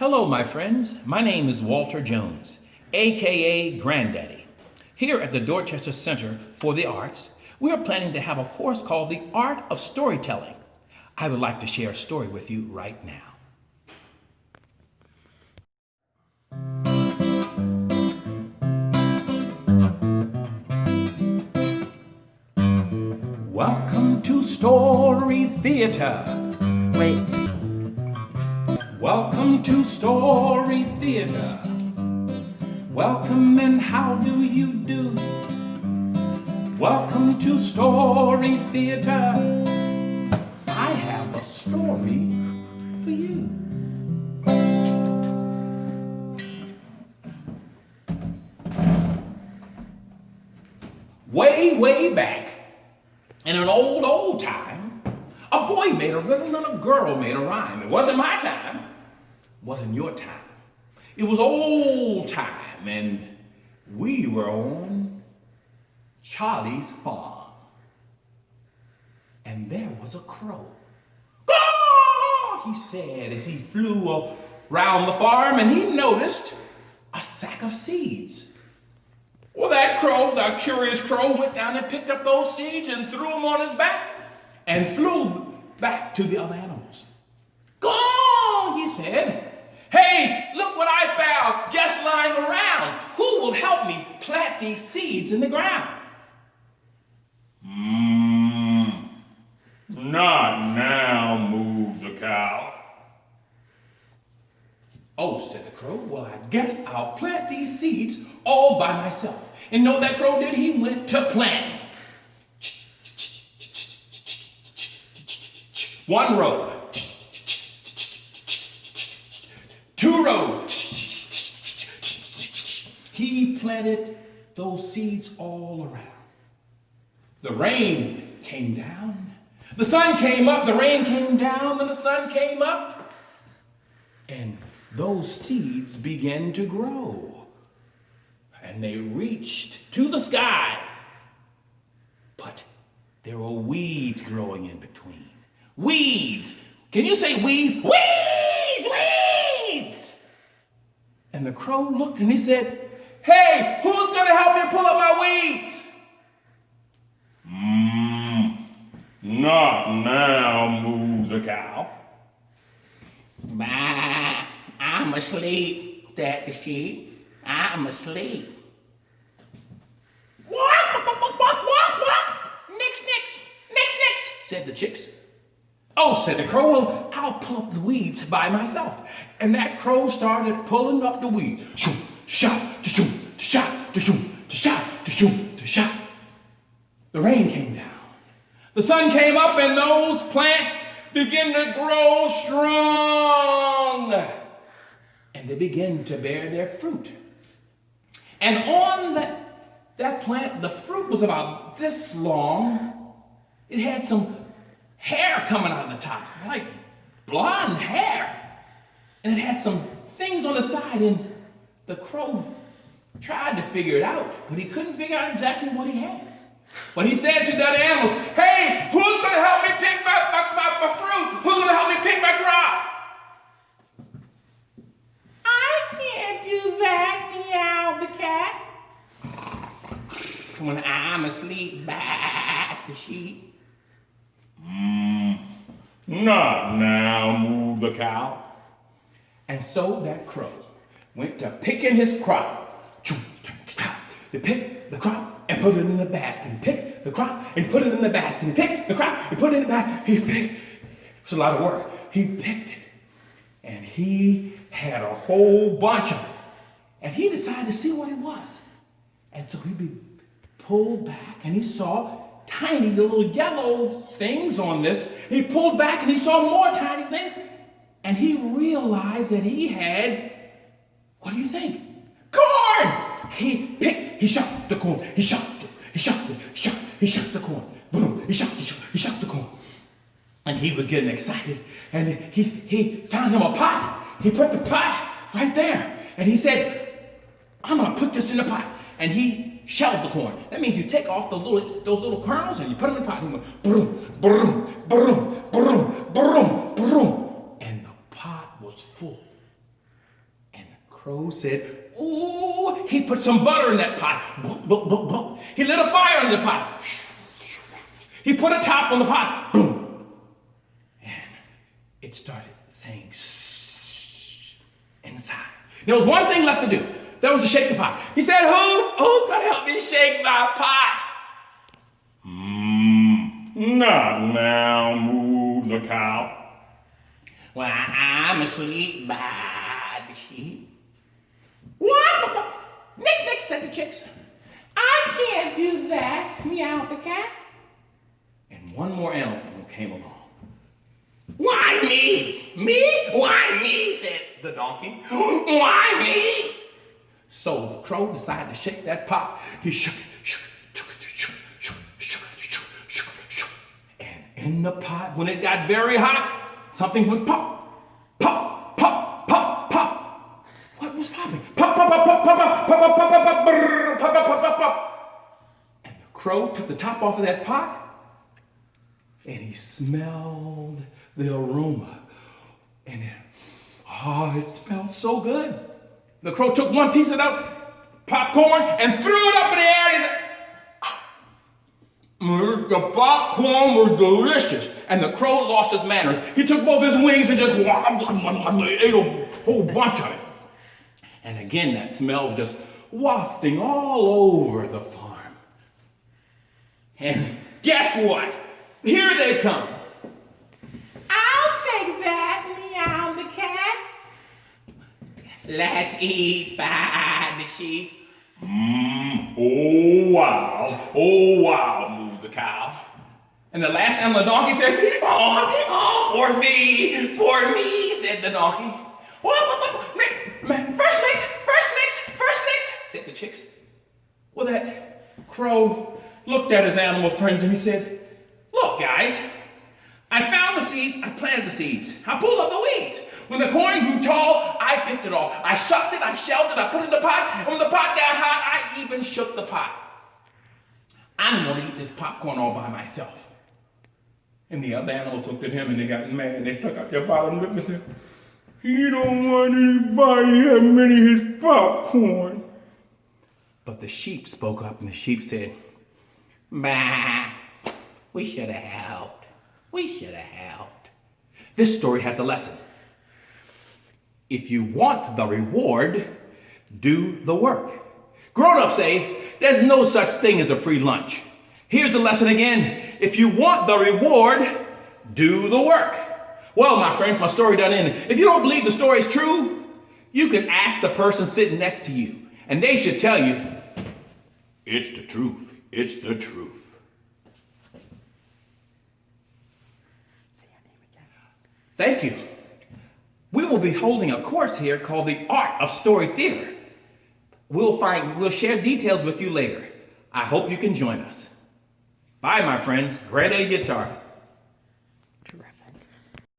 Hello, my friends. My name is Walter Jones, aka Granddaddy. Here at the Dorchester Center for the Arts, we are planning to have a course called The Art of Storytelling. I would like to share a story with you right now. Welcome to Story Theater. Wait, Welcome to Story Theater. Welcome and how do you do? Welcome to Story Theater. I have a story for you. Way back, in an old time, a boy made a riddle and a girl made a rhyme. It wasn't my time. It wasn't your time. It was old time, and we were on Charlie's farm. And there was a crow. Caw, he said as he flew around the farm, and he noticed a sack of seeds. Well, that crow, that curious crow, went down and picked up those seeds and threw them on his back and flew back to the other animals. Caw, he said. Hey, look what I found just lying around. Who will help me plant these seeds in the ground? Not now, moved the cow. Oh, said the crow, well, I guess I'll plant these seeds all by myself. And know that crow did? He went to planting. One row. 2 rows. He planted those seeds all around. The rain came down. The sun came up. The rain came down. And the sun came up. And those seeds began to grow. And they reached to the sky. But there were weeds growing in between. Weeds! Can you say weeds? Weeds! Weeds! And the crow looked and he said, hey, who's going to help me pull up my weeds? Not now, moved the cow. Bah, I'm asleep, said the sheep. I'm asleep. Nix, said the chicks. Oh, said the crow, well, I'll pull up the weeds by myself. And that crow started pulling up the weeds. Shoot, shot, to shoot, to shot, to shoot, to shot, to shoot, to shot. The rain came down. The sun came up and those plants began to grow strong. And they began to bear their fruit. And on that plant, the fruit was about this long. It had some hair coming out of the top, like blonde hair. And it had some things on the side, and the crow tried to figure it out, but he couldn't figure out exactly what he had. But he said to the other animals, hey, who's going to help me pick my fruit? Who's going to help me pick my crop? I can't do that, meowed the cat. When I'm asleep, bah, the sheep. Not now, moved the cow. And so that crow went to picking his crop. He picked the crop and put it in the basket. He picked the crop and put it in the basket. He picked the crop and put it in the basket. It was a lot of work. He picked it. And he had a whole bunch of it. And he decided to see what it was. And so he pulled back and he saw tiny little yellow things on this. He pulled back and he saw more tiny things. And he realized that he had, what do you think? Corn! He shucked the corn. He shucked the corn. Boom, he shucked the corn. And he was getting excited. And he found him a pot. He put the pot right there. And he said, I'm gonna put this in the pot. And he shelled the corn. That means you take off those little kernels and you put them in the pot. And he went broom, broom, broom, broom, broom, broom. And the pot was full. Crow said, ooh, he put some butter in that pot. Boom, boom, boom, boom. He lit a fire in the pot. He put a top on the pot. Boom. And it started saying shh inside. There was one thing left to do. That was to shake the pot. He said, who's going to help me shake my pot? Not now, moo the cow. Well, I'm asleep by the sheep. What? Next, said the chicks. I can't do that, meowed the cat. And one more animal came along. Why me? Me? Why me? Said the donkey. Why me? So the crow decided to shake that pot. He shook it, and in the pot, when it got very hot, something went pop, pop, pop, pop, pop. What was popping? Pop, pop, pop, pop, pop, pop, pop, pop, pop, pop, pop, pop, pop, pop, pop. And the crow took the top off of that pot, and he smelled the aroma. And it smelled so good. The crow took one piece of that popcorn and threw it up in the air, and he said, the popcorn was delicious. And the crow lost his manners. He took both his wings and just ate a whole bunch of it. And again, that smell was just wafting all over the farm. And guess what? Here they come. I'll take that, meowed the cat. Let's eat by the sheep. Oh wow, moo the cow. And the last animal, the donkey, said, for me, said the donkey. First licks, said the chicks. Well, that crow looked at his animal friends and he said, look, guys, I found the seeds, I planted the seeds, I pulled up the weeds. When the corn grew tall, I picked it all. I shucked it, I shelled it, I put it in the pot, and when the pot got hot, I even shook the pot. I'm going to eat this popcorn all by myself. And the other animals looked at him and they got mad. They stuck out their bottom lip and said, he don't want anybody having any of his popcorn. But the sheep spoke up and the sheep said, bah, we should have helped. We should have helped. This story has a lesson. If you want the reward, do the work. Grown-ups say, there's no such thing as a free lunch. Here's the lesson again. If you want the reward, do the work. Well, my friends, my story done ended. If you don't believe the story is true, you can ask the person sitting next to you, and they should tell you, it's the truth. It's the truth. Say your name again. Thank you. We will be holding a course here called The Art of Story Theater. We'll share details with you later. I hope you can join us. Bye, my friends. Granddaddy Guitar.